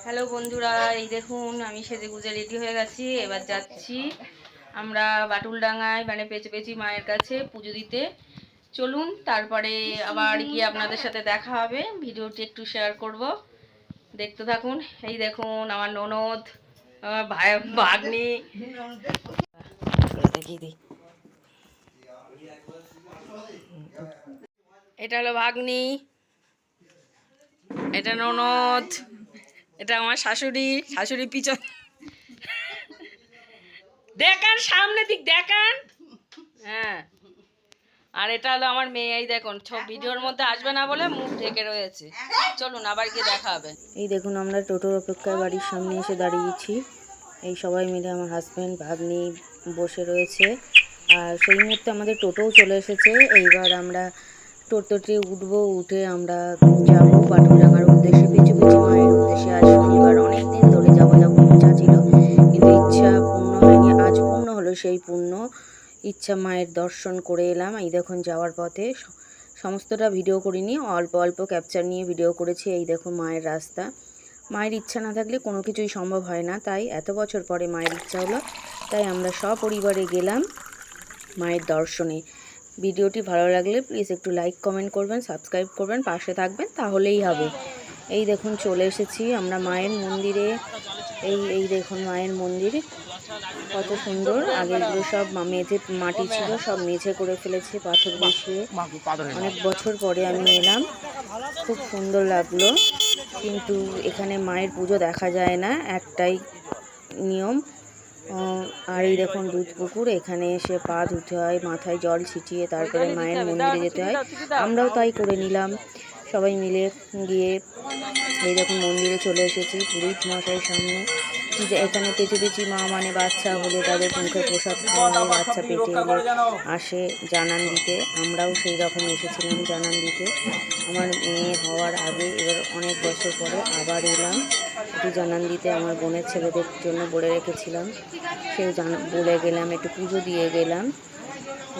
Hello বন্ধুরা, এই দেখুন আমি সেজেগুজে রেডি হয়ে গেছি। এবার যাচ্ছি আমরা বাটুলডাঙ্গায়, মানে পেঁচি মায়ের কাছে পুজো দিতে। চলুন, তারপরে আবার গিয়ে আপনাদের সাথে দেখা হবে। ভিডিওটি একটু শেয়ার করব, দেখতে থাকুন। এই দেখুন আমার ননদ, আমার ভাই, ভাগ্নি। এটা হলো ভাগ্নি, এটা ননদ, এটা আমার শাশুড়ি। শাশুড়ি পিছন দেখান, সামনে দিক দেখান। হ্যাঁ, আর এটা হলো আমার মেয়ে। এই দেখুন, সব ভিডিওর মধ্যে আসবে না বলে মুখ ঢেকে রয়েছে। চলুন আবার গিয়ে দেখা হবে। এই দেখুন আমরা টোটোর অপেক্ষায় বাড়ির সামনে এসে দাঁড়িয়েছি। এই সবাই মিলে আমার হাজব্যান্ড ভাগ্নি বসে রয়েছে। আর সেই মুহূর্তে আমাদের টোটোও চলে এসেছে। এইবার আমরা টোটোতে উঠবো, উঠে আমরা যাব বাটুলডাঙ্গার উদ্দেশ্যে, পেঁচি মায়ের উদ্দেশ্যে। আজ শনিবার, অনেক দিন ধরে যাবো ইচ্ছা ছিল, কিন্তু ইচ্ছা পূর্ণ হয়নি। আজ পূর্ণ হলো সেই পূর্ণ ইচ্ছা। মায়ের দর্শন করে এলাম। এই দেখুন যাওয়ার পথে সমস্তটা ভিডিও করিনি, অল্প অল্প ক্যাপচার নিয়ে ভিডিও করেছি। এই দেখুন মায়ের রাস্তা। মায়ের ইচ্ছা না থাকলে কোনো কিছুই সম্ভব হয় না, তাই এত বছর পরে মায়ের ইচ্ছা হলো, তাই আমরা সপরিবারে গেলাম মায়ের দর্শনে। ভিডিওটি ভালো লাগলে প্লিজ একটু লাইক কমেন্ট করবেন, সাবস্ক্রাইব করবেন, পাশে থাকবেন, তাহলেই হবে। এই দেখুন চলে এসেছি আমরা মায়ের মন্দিরে। এই দেখুন মায়ের মন্দির কত সুন্দর। আগেগুলো সব মেঝে মাটি ছিল, সব মেঝে করে ফেলেছে পাথর বসিয়ে। অনেক বছর পরে আমি এলাম, খুব সুন্দর লাগলো। কিন্তু এখানে মায়ের পুজো দেখা যায় না, একটাই নিয়ম। আর এই দেখুন দুধ পুকুর, এখানে এসে পা ধুতে হয়, মাথায় জল ছিটিয়ে তারপরে মায়ের মন্দিরে যেতে হয়। আমরাও তাই করে নিলাম সবাই মিলে গিয়ে। এই দেখুন মন্দিরে চলে এসেছি পুরোহিত মশাইয়ের সামনে। যে এখানে পেঁচি মা মানে বাচ্চা হলে তাদের মুখে প্রসাদ খাওয়া হয়, বাচ্চা পেটে এলে আসে জানান দিতে। আমরাও সেই রকম এসেছিলাম জানান দিতে। আমার মেয়ে হওয়ার আগে, এবার অনেক বছর পরে আবার এলাম একটু জানান দিতে। আমার বোনের ছেলেদের জন্য বলে রেখেছিলাম, সেও বলে গেলাম, একটু পুজো দিয়ে গেলাম।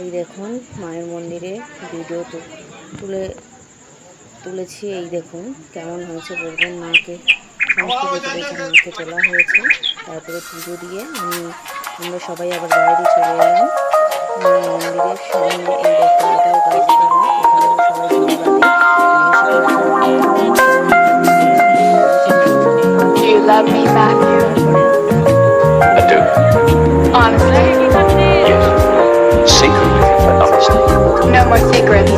এই দেখুন মায়ের মন্দিরে ভিডিও তুলেছি। এই দেখুন কেমন হয়েছে বলবেন। মাকে সমস্ত কিছু মাকে তোলা হয়েছে, তারপরে পুজো দিয়ে আমরা সবাই আবার বাইরে চলে এলাম মন্দিরের সামনে। এই দেখুন এটাও গাছপালা, এখানেও সবাই Do you love me back? I do. Honestly? Yes. Secretly, but honestly. No more secrets.